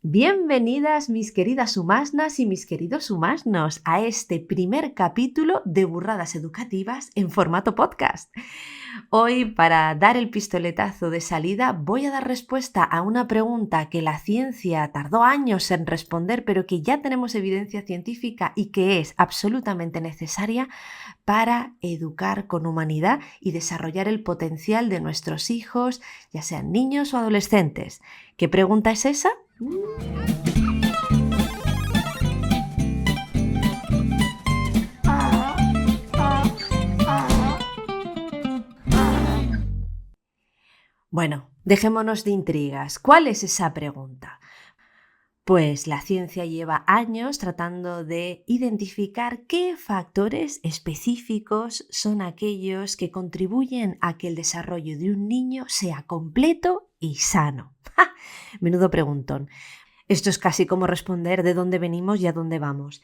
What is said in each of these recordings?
Bienvenidas mis queridas humasnas y mis queridos humasnos a este primer capítulo de Burradas Educativas en formato podcast. Hoy, para dar el pistoletazo de salida, voy a dar respuesta a una pregunta que la ciencia tardó años en responder, pero que ya tenemos evidencia científica y que es absolutamente necesaria para educar con humanidad y desarrollar el potencial de nuestros hijos, ya sean niños o adolescentes. ¿Qué pregunta es esa? Bueno, dejémonos de intrigas. ¿Cuál es esa pregunta? Pues la ciencia lleva años tratando de identificar qué factores específicos son aquellos que contribuyen a que el desarrollo de un niño sea completo y sano. ¡Ja! Menudo preguntón. Esto es casi como responder de dónde venimos y a dónde vamos.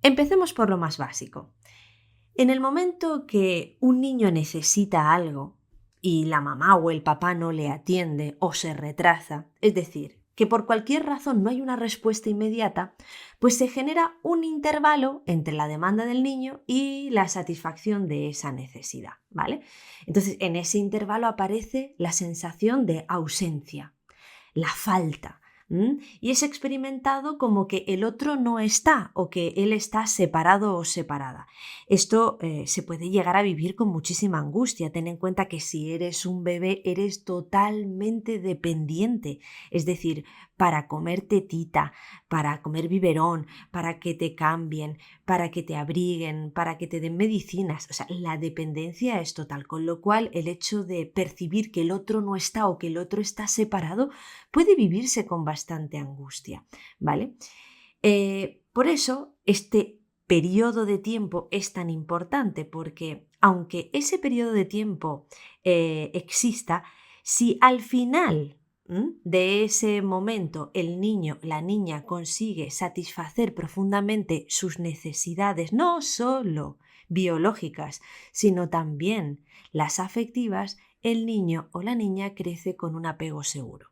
Empecemos por lo más básico. En el momento que un niño necesita algo y la mamá o el papá no le atiende o se retrasa, es decir, que por cualquier razón no hay una respuesta inmediata, pues se genera un intervalo entre la demanda del niño y la satisfacción de esa necesidad, ¿vale? Entonces, en ese intervalo aparece la sensación de ausencia, la falta. Y es experimentado como que el otro no está o que él está separado o separada. Esto se puede llegar a vivir con muchísima angustia. Ten en cuenta que si eres un bebé eres totalmente dependiente. Es decir, para comer tetita, para comer biberón, para que te cambien, para que te abriguen, para que te den medicinas. O sea, la dependencia es total. Con lo cual, el hecho de percibir que el otro no está o que el otro está separado puede vivirse con bastante angustia, ¿vale? Por eso, este periodo de tiempo es tan importante, porque aunque ese periodo de tiempo exista, si al final de ese momento el niño, la niña consigue satisfacer profundamente sus necesidades, no solo biológicas, sino también las afectivas, el niño o la niña crece con un apego seguro.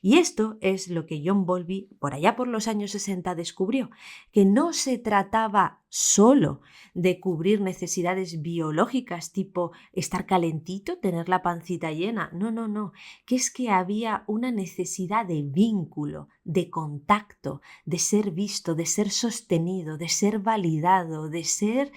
Y esto es lo que John Bowlby, por allá por los años 60, descubrió, que no se trataba solo de cubrir necesidades biológicas tipo estar calentito, tener la pancita llena. No, que es que había una necesidad de vínculo, de contacto, de ser visto, de ser sostenido, de ser validado, de ser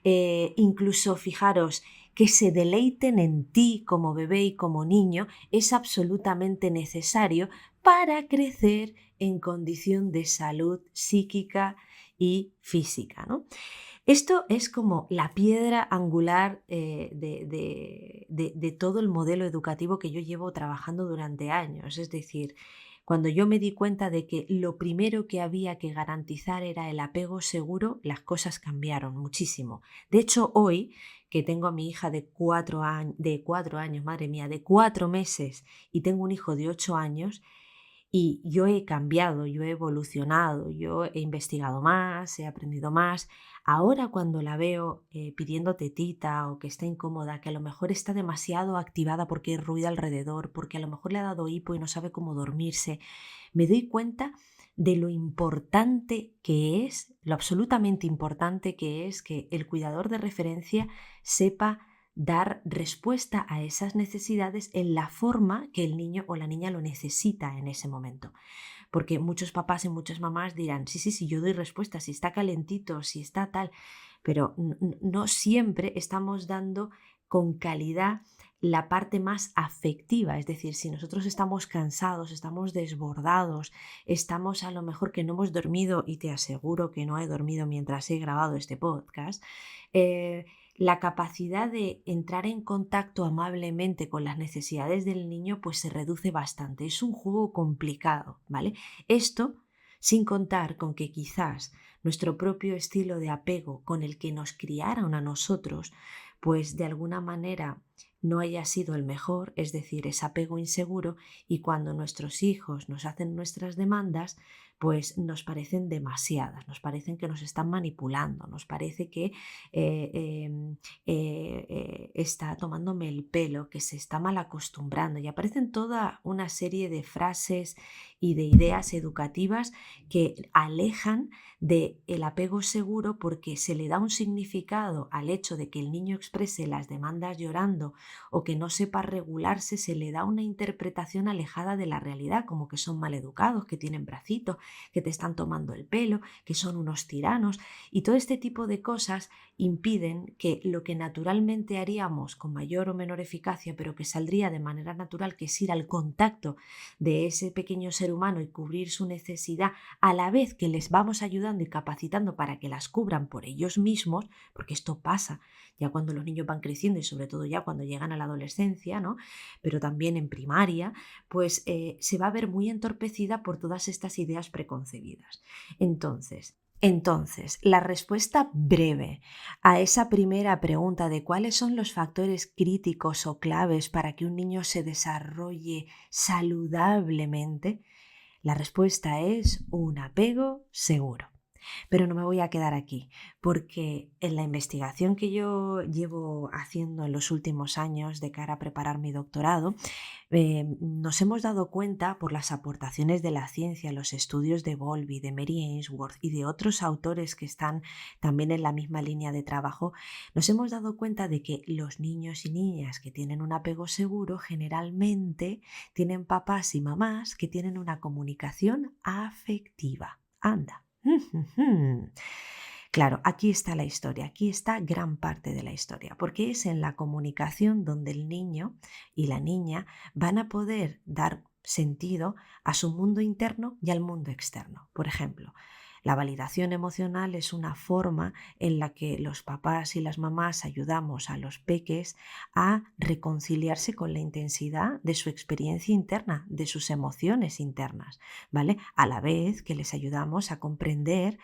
incluso, fijaros, que se deleiten en ti como bebé y como niño es absolutamente necesario para crecer en condición de salud psíquica y física, ¿no? Esto es como la piedra angular de todo el modelo educativo que yo llevo trabajando durante años. Es decir, cuando yo me di cuenta de que lo primero que había que garantizar era el apego seguro, las cosas cambiaron muchísimo. De hecho, hoy que tengo a mi hija de 4 años, madre mía, de 4 meses, y tengo un hijo de 8 años, y yo he cambiado, yo he evolucionado, yo he investigado más, he aprendido más. Ahora cuando la veo pidiendo tetita o que está incómoda, que a lo mejor está demasiado activada porque hay ruido alrededor, porque a lo mejor le ha dado hipo y no sabe cómo dormirse, me doy cuenta de lo importante que es, lo absolutamente importante que es que el cuidador de referencia sepa dar respuesta a esas necesidades en la forma que el niño o la niña lo necesita en ese momento. Porque muchos papás y muchas mamás dirán, sí, yo doy respuesta, si está calentito, si está tal, pero no siempre estamos dando con calidad la parte más afectiva, es decir, si nosotros estamos cansados, estamos desbordados, estamos a lo mejor que no hemos dormido, y te aseguro que no he dormido mientras he grabado este podcast, la capacidad de entrar en contacto amablemente con las necesidades del niño pues se reduce bastante. Es un juego complicado, ¿vale? Esto sin contar con que quizás nuestro propio estilo de apego con el que nos criaron a nosotros, pues de alguna manera no haya sido el mejor, es decir, es apego inseguro, y cuando nuestros hijos nos hacen nuestras demandas, pues nos parecen demasiadas, nos parecen que nos están manipulando, nos parece que está tomándome el pelo, que se está mal acostumbrando, y aparecen toda una serie de frases y de ideas educativas que alejan del apego seguro, porque se le da un significado al hecho de que el niño exprese las demandas llorando o que no sepa regularse, se le da una interpretación alejada de la realidad, como que son maleducados, que tienen bracitos, que te están tomando el pelo, que son unos tiranos, y todo este tipo de cosas impiden que lo que naturalmente haríamos con mayor o menor eficacia, pero que saldría de manera natural, que es ir al contacto de ese pequeño ser humano y cubrir su necesidad, a la vez que les vamos ayudando y capacitando para que las cubran por ellos mismos, porque esto pasa ya cuando los niños van creciendo y sobre todo ya cuando llegan a la adolescencia, ¿no? Pero también en primaria, pues se va a ver muy entorpecida por todas estas ideas preconcebidas. Entonces, la respuesta breve a esa primera pregunta de cuáles son los factores críticos o claves para que un niño se desarrolle saludablemente, la respuesta es un apego seguro. Pero no me voy a quedar aquí, porque en la investigación que yo llevo haciendo en los últimos años de cara a preparar mi doctorado, nos hemos dado cuenta por las aportaciones de la ciencia, los estudios de Bowlby, de Mary Ainsworth y de otros autores que están también en la misma línea de trabajo, nos hemos dado cuenta de que los niños y niñas que tienen un apego seguro generalmente tienen papás y mamás que tienen una comunicación afectiva. Anda. Claro, aquí está la historia, aquí está gran parte de la historia, porque es en la comunicación donde el niño y la niña van a poder dar sentido a su mundo interno y al mundo externo. Por ejemplo, la validación emocional es una forma en la que los papás y las mamás ayudamos a los peques a reconciliarse con la intensidad de su experiencia interna, de sus emociones internas, ¿vale? A la vez que les ayudamos a comprender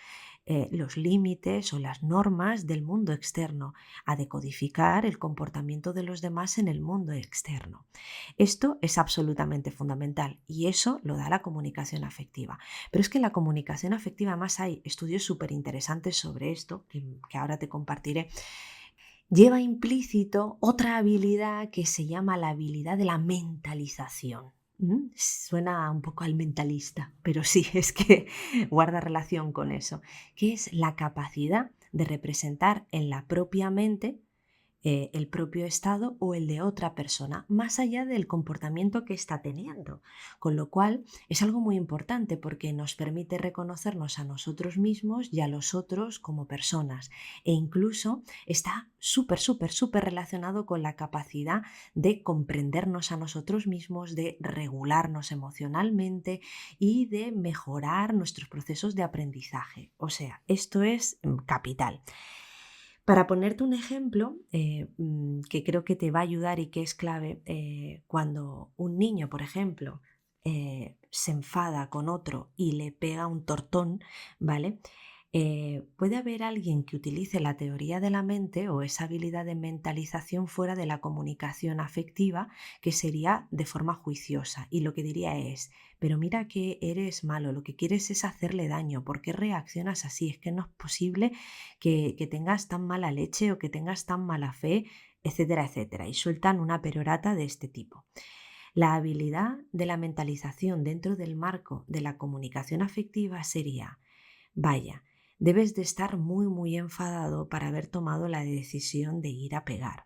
los límites o las normas del mundo externo, a decodificar el comportamiento de los demás en el mundo externo. Esto es absolutamente fundamental y eso lo da la comunicación afectiva. Pero es que en la comunicación afectiva además hay estudios súper interesantes sobre esto, que ahora te compartiré. Lleva implícito otra habilidad que se llama la habilidad de la mentalización. Suena un poco al mentalista, pero sí, es que guarda relación con eso, que es la capacidad de representar en la propia mente el propio estado o el de otra persona, más allá del comportamiento que está teniendo. Con lo cual es algo muy importante porque nos permite reconocernos a nosotros mismos y a los otros como personas. E incluso está súper relacionado con la capacidad de comprendernos a nosotros mismos, de regularnos emocionalmente y de mejorar nuestros procesos de aprendizaje. O sea, esto es capital. Para ponerte un ejemplo que creo que te va a ayudar y que es clave, cuando un niño, por ejemplo, se enfada con otro y le pega un tortón, ¿vale? Puede haber alguien que utilice la teoría de la mente o esa habilidad de mentalización fuera de la comunicación afectiva, que sería de forma juiciosa. Y lo que diría es, pero mira que eres malo, lo que quieres es hacerle daño, ¿por qué reaccionas así? Es que no es posible que tengas tan mala leche o que tengas tan mala fe, etcétera, etcétera. Y sueltan una perorata de este tipo. La habilidad de la mentalización dentro del marco de la comunicación afectiva sería, vaya, debes de estar muy enfadado para haber tomado la decisión de ir a pegar.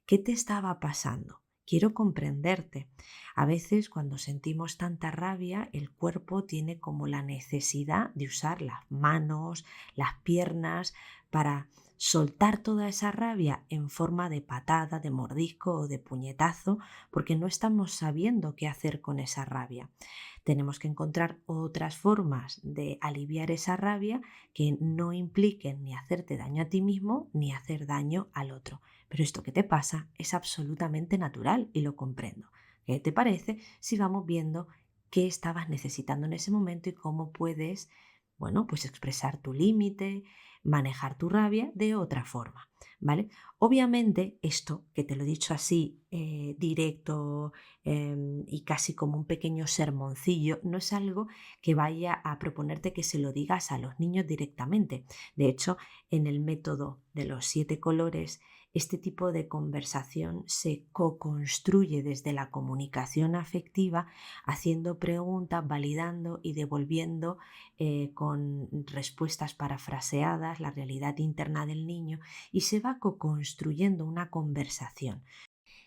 ¿Qué te estaba pasando? Quiero comprenderte. A veces cuando sentimos tanta rabia, el cuerpo tiene como la necesidad de usar las manos, las piernas, para soltar toda esa rabia en forma de patada, de mordisco o de puñetazo, porque no estamos sabiendo qué hacer con esa rabia. Tenemos que encontrar otras formas de aliviar esa rabia que no impliquen ni hacerte daño a ti mismo ni hacer daño al otro. Pero esto que te pasa es absolutamente natural y lo comprendo. ¿Qué te parece si vamos viendo qué estabas necesitando en ese momento y cómo puedes, bueno, pues expresar tu límite, manejar tu rabia de otra forma? ¿vale? Obviamente esto, que te lo he dicho así, directo y casi como un pequeño sermoncillo, no es algo que vaya a proponerte que se lo digas a los niños directamente. De hecho, en el método de los 7 colores, este tipo de conversación se co-construye desde la comunicación afectiva, haciendo preguntas, validando y devolviendo con respuestas parafraseadas la realidad interna del niño, y se va co-construyendo una conversación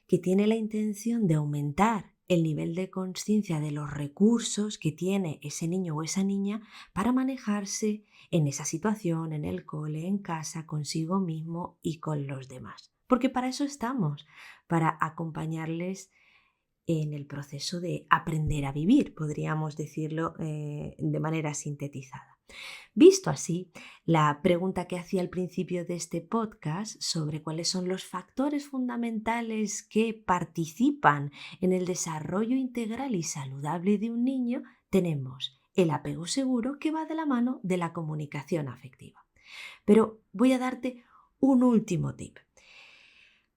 que tiene la intención de aumentar el nivel de conciencia de los recursos que tiene ese niño o esa niña para manejarse en esa situación, en el cole, en casa, consigo mismo y con los demás. Porque para eso estamos, para acompañarles en el proceso de aprender a vivir, podríamos decirlo de manera sintetizada. Visto así, la pregunta que hacía al principio de este podcast sobre cuáles son los factores fundamentales que participan en el desarrollo integral y saludable de un niño, tenemos el apego seguro, que va de la mano de la comunicación afectiva. Pero voy a darte un último tip.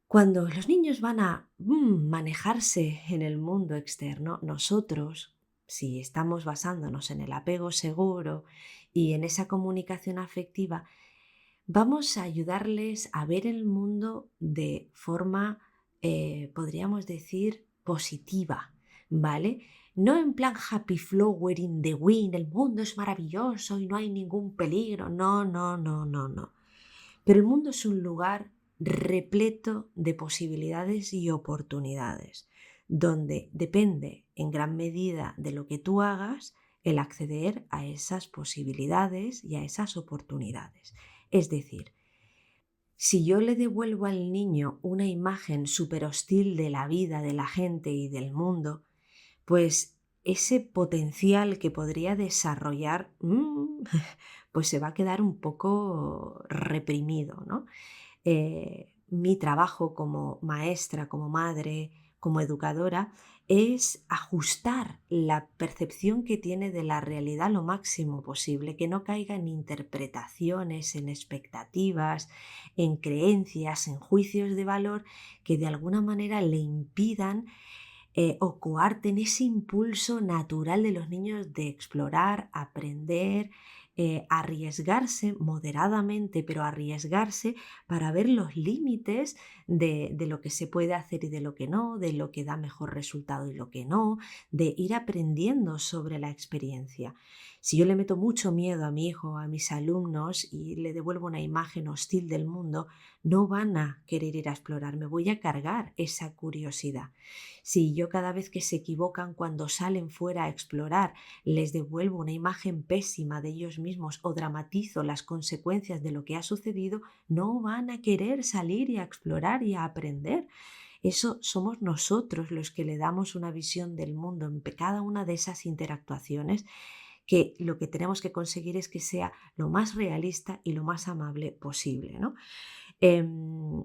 Cuando los niños van a manejarse en el mundo externo, nosotros, si estamos basándonos en el apego seguro y en esa comunicación afectiva, vamos a ayudarles a ver el mundo de forma, podríamos decir, positiva, ¿vale? No en plan happy flower in the wind, el mundo es maravilloso y no hay ningún peligro. No, no, no, no, no. Pero el mundo es un lugar repleto de posibilidades y oportunidades, donde depende en gran medida de lo que tú hagas el acceder a esas posibilidades y a esas oportunidades. Es decir, si yo le devuelvo al niño una imagen súper hostil de la vida, de la gente y del mundo, pues ese potencial que podría desarrollar, pues se va a quedar un poco reprimido, ¿no? Mi trabajo como maestra, como madre, como educadora, es ajustar la percepción que tiene de la realidad lo máximo posible, que no caiga en interpretaciones, en expectativas, en creencias, en juicios de valor que de alguna manera le impidan o coarten ese impulso natural de los niños de explorar, aprender, arriesgarse moderadamente, pero arriesgarse para ver los límites de lo que se puede hacer y de lo que no, de lo que da mejor resultado y lo que no, de ir aprendiendo sobre la experiencia. Si yo le meto mucho miedo a mi hijo, a mis alumnos y le devuelvo una imagen hostil del mundo, no van a querer ir a explorar, me voy a cargar esa curiosidad. Si yo cada vez que se equivocan cuando salen fuera a explorar les devuelvo una imagen pésima de ellos mismos o dramatizo las consecuencias de lo que ha sucedido, no van a querer salir y a explorar y a aprender. Eso somos nosotros los que le damos una visión del mundo en cada una de esas interactuaciones, que lo que tenemos que conseguir es que sea lo más realista y lo más amable posible, ¿no? Em,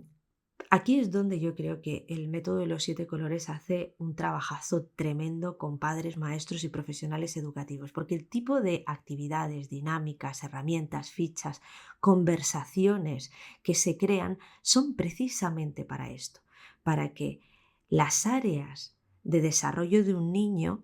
Aquí es donde yo creo que el método de los 7 colores hace un trabajazo tremendo con padres, maestros y profesionales educativos, porque el tipo de actividades, dinámicas, herramientas, fichas, conversaciones que se crean son precisamente para esto, para que las áreas de desarrollo de un niño,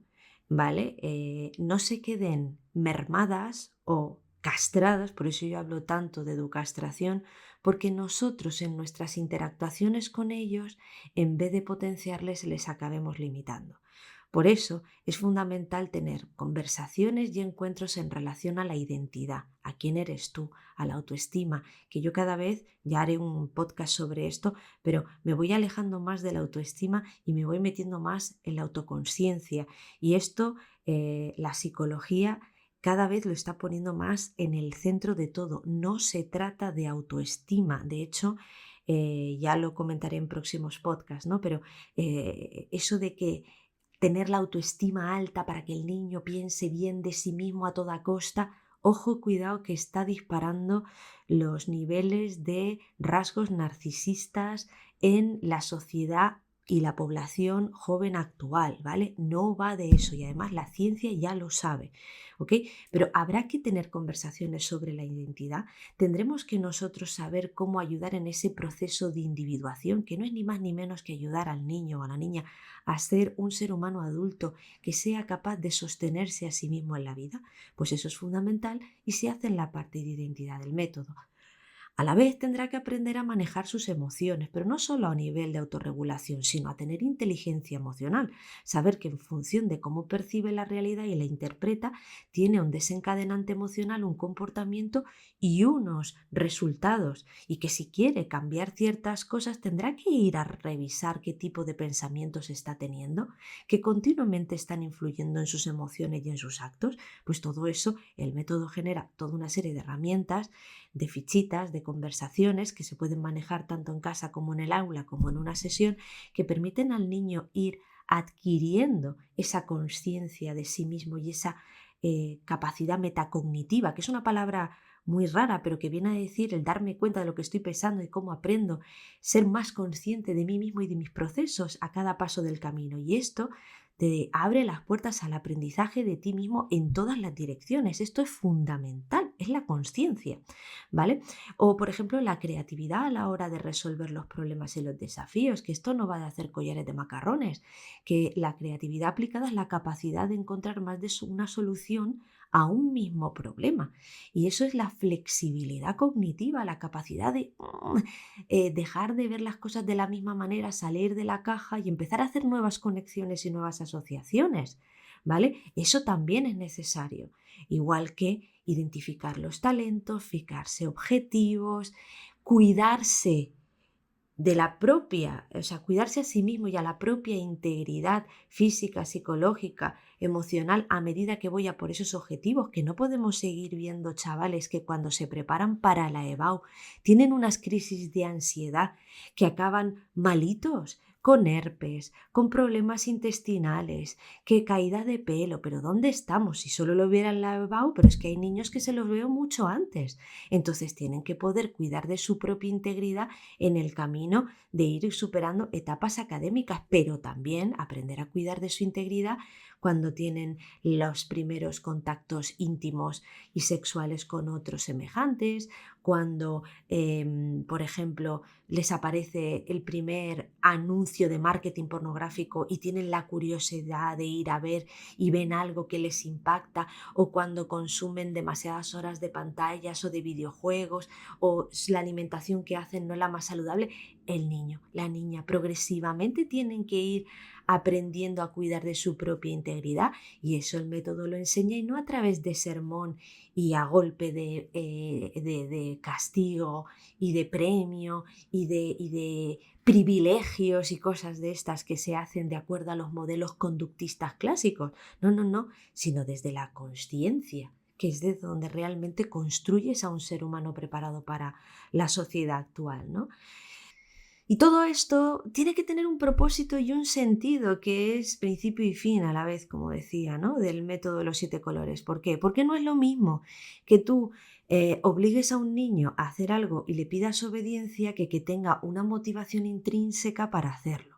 ¿vale? No se queden mermadas o castradas, por eso yo hablo tanto de educastración, porque nosotros en nuestras interactuaciones con ellos, en vez de potenciarles, les acabemos limitando. Por eso es fundamental tener conversaciones y encuentros en relación a la identidad, a quién eres tú, a la autoestima, que yo cada vez, ya haré un podcast sobre esto, pero me voy alejando más de la autoestima y me voy metiendo más en la autoconsciencia. Y esto, la psicología cada vez lo está poniendo más en el centro de todo. No se trata de autoestima. De hecho, ya lo comentaré en próximos podcasts, ¿no? Pero eso de que tener la autoestima alta para que el niño piense bien de sí mismo a toda costa, ojo, cuidado, que está disparando los niveles de rasgos narcisistas en la sociedad y la población joven actual, ¿vale? No va de eso y además la ciencia ya lo sabe, ¿ok? Pero habrá que tener conversaciones sobre la identidad. Tendremos que nosotros saber cómo ayudar en ese proceso de individuación, que no es ni más ni menos que ayudar al niño o a la niña a ser un ser humano adulto que sea capaz de sostenerse a sí mismo en la vida. Pues eso es fundamental y se hace en la parte de identidad del método. A la vez tendrá que aprender a manejar sus emociones, pero no solo a nivel de autorregulación, sino a tener inteligencia emocional, saber que en función de cómo percibe la realidad y la interpreta, tiene un desencadenante emocional, un comportamiento y unos resultados, y que si quiere cambiar ciertas cosas tendrá que ir a revisar qué tipo de pensamientos está teniendo, que continuamente están influyendo en sus emociones y en sus actos. Pues todo eso el método genera toda una serie de herramientas, de fichitas, de conversaciones que se pueden manejar tanto en casa como en el aula, como en una sesión, que permiten al niño ir adquiriendo esa conciencia de sí mismo y esa capacidad metacognitiva, que es una palabra muy rara, pero que viene a decir el darme cuenta de lo que estoy pensando y cómo aprendo, ser más consciente de mí mismo y de mis procesos a cada paso del camino. Y esto te abre las puertas al aprendizaje de ti mismo en todas las direcciones. Esto es fundamental, es la consciencia, ¿vale? O, por ejemplo, la creatividad a la hora de resolver los problemas y los desafíos, que esto no va de hacer collares de macarrones, que la creatividad aplicada es la capacidad de encontrar más de una solución a un mismo problema. Y eso es la flexibilidad cognitiva, la capacidad de dejar de ver las cosas de la misma manera, salir de la caja y empezar a hacer nuevas conexiones y nuevas asociaciones, ¿vale? Eso también es necesario, igual que identificar los talentos, fijarse objetivos, cuidarse de la propia, o sea, cuidarse a sí mismo y a la propia integridad física, psicológica, emocional, a medida que voy a por esos objetivos, que no podemos seguir viendo chavales que cuando se preparan para la EBAU tienen unas crisis de ansiedad que acaban malitos, con herpes, con problemas intestinales, que caída de pelo, pero ¿dónde estamos? Si solo lo vieran la EBAU, pero es que hay niños que se los veo mucho antes. Entonces tienen que poder cuidar de su propia integridad en el camino de ir superando etapas académicas, pero también aprender a cuidar de su integridad cuando tienen los primeros contactos íntimos y sexuales con otros semejantes, cuando, por ejemplo, les aparece el primer anuncio de marketing pornográfico y tienen la curiosidad de ir a ver y ven algo que les impacta, o cuando consumen demasiadas horas de pantallas o de videojuegos, o la alimentación que hacen no es la más saludable. El niño, la niña progresivamente tienen que ir aprendiendo a cuidar de su propia integridad, y eso el método lo enseña, y no a través de sermón y a golpe de castigo y de premio y de privilegios y cosas de estas que se hacen de acuerdo a los modelos conductistas clásicos. No, no, no, sino desde la consciencia, que es de donde realmente construyes a un ser humano preparado para la sociedad actual, ¿no? Y todo esto tiene que tener un propósito y un sentido que es principio y fin a la vez, como decía, ¿no? Del método de los 7 colores. ¿Por qué? Porque no es lo mismo que tú obligues a un niño a hacer algo y le pidas obediencia que tenga una motivación intrínseca para hacerlo.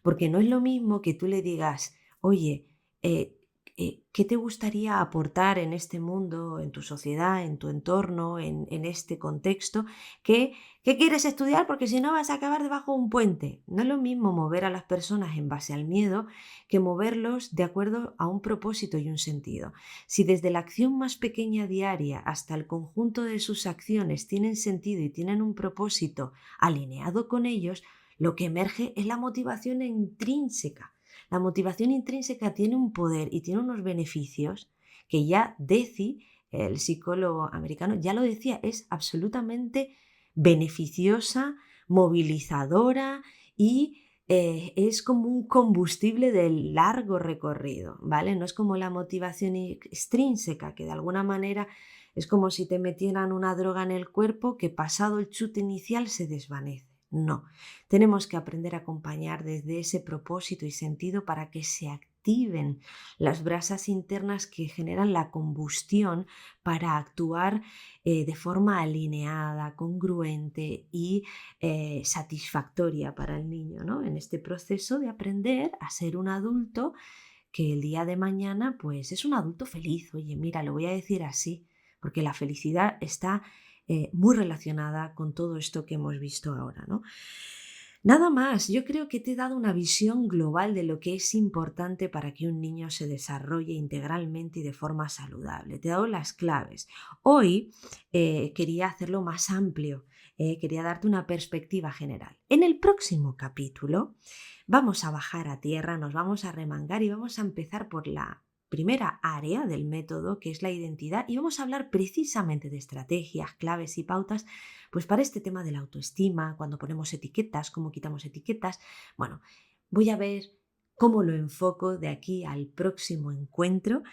Porque no es lo mismo que tú le digas, oye, eh, ¿qué te gustaría aportar en este mundo, en tu sociedad, en tu entorno, en este contexto? ¿Qué quieres estudiar? Porque si no vas a acabar debajo de un puente. No es lo mismo mover a las personas en base al miedo que moverlos de acuerdo a un propósito y un sentido. Si desde la acción más pequeña diaria hasta el conjunto de sus acciones tienen sentido y tienen un propósito alineado con ellos, lo que emerge es la motivación intrínseca. La motivación intrínseca tiene un poder y tiene unos beneficios que ya Deci, el psicólogo americano, ya lo decía, es absolutamente beneficiosa, movilizadora y es como un combustible de largo recorrido, ¿vale? No es como la motivación extrínseca, que de alguna manera es como si te metieran una droga en el cuerpo que pasado el chute inicial se desvanece. No, tenemos que aprender a acompañar desde ese propósito y sentido para que se activen las brasas internas que generan la combustión para actuar de forma alineada, congruente y satisfactoria para el niño, ¿no? En este proceso de aprender a ser un adulto que el día de mañana pues es un adulto feliz. Oye, mira, lo voy a decir así, porque la felicidad está muy relacionada con todo esto que hemos visto ahora, ¿no? Nada más, yo creo que te he dado una visión global de lo que es importante para que un niño se desarrolle integralmente y de forma saludable. Te he dado las claves. Hoy quería hacerlo más amplio, quería darte una perspectiva general. En el próximo capítulo vamos a bajar a tierra, nos vamos a remangar y vamos a empezar por la primera área del método, que es la identidad, y vamos a hablar precisamente de estrategias, claves y pautas, pues para este tema de la autoestima, cuando ponemos etiquetas, cómo quitamos etiquetas. Bueno, voy a ver cómo lo enfoco de aquí al próximo encuentro,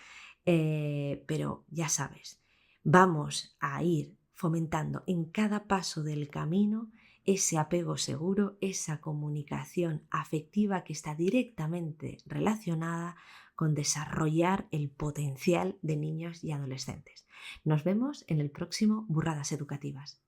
pero ya sabes, vamos a ir fomentando en cada paso del camino ese apego seguro, esa comunicación afectiva que está directamente relacionada con desarrollar el potencial de niños y adolescentes. Nos vemos en el próximo Burradas Educativas.